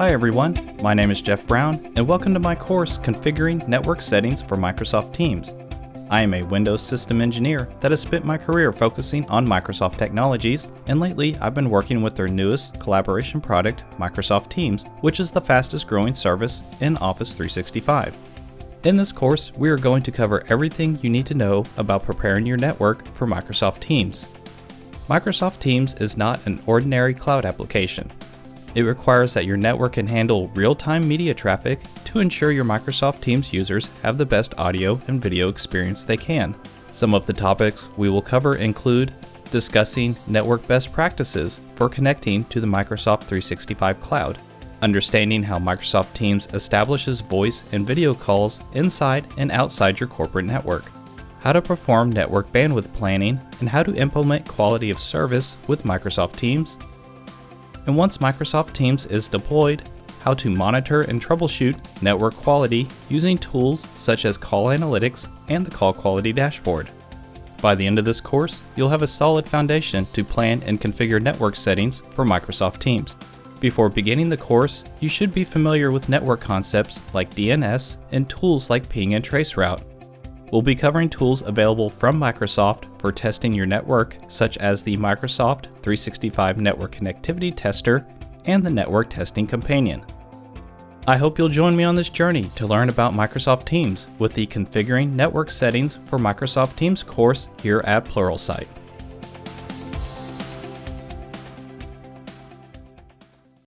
Hi everyone, my name is Jeff Brown and welcome to my course Configuring Network Settings for Microsoft Teams. I am a Windows system engineer that has spent my career focusing on Microsoft technologies, and lately I've been working with their newest collaboration product, Microsoft Teams, which is the fastest growing service in Office 365. In this course, we are going to cover everything you need to know about preparing your network for Microsoft Teams. Microsoft Teams is not an ordinary cloud application. It requires that your network can handle real-time media traffic to ensure your Microsoft Teams users have the best audio and video experience they can. Some of the topics we will cover include discussing network best practices for connecting to the Microsoft 365 cloud, understanding how Microsoft Teams establishes voice and video calls inside and outside your corporate network, how to perform network bandwidth planning, and how to implement quality of service with Microsoft Teams. And once Microsoft Teams is deployed, how to monitor and troubleshoot network quality using tools such as Call Analytics and the Call Quality Dashboard. By the end of this course, you'll have a solid foundation to plan and configure network settings for Microsoft Teams. Before beginning the course, you should be familiar with network concepts like DNS and tools like ping and traceroute. We'll be covering tools available from Microsoft for testing your network, such as the Microsoft 365 Network Connectivity Tester and the Network Testing Companion. I hope you'll join me on this journey to learn about Microsoft Teams with the Configuring Network Settings for Microsoft Teams course here at Pluralsight.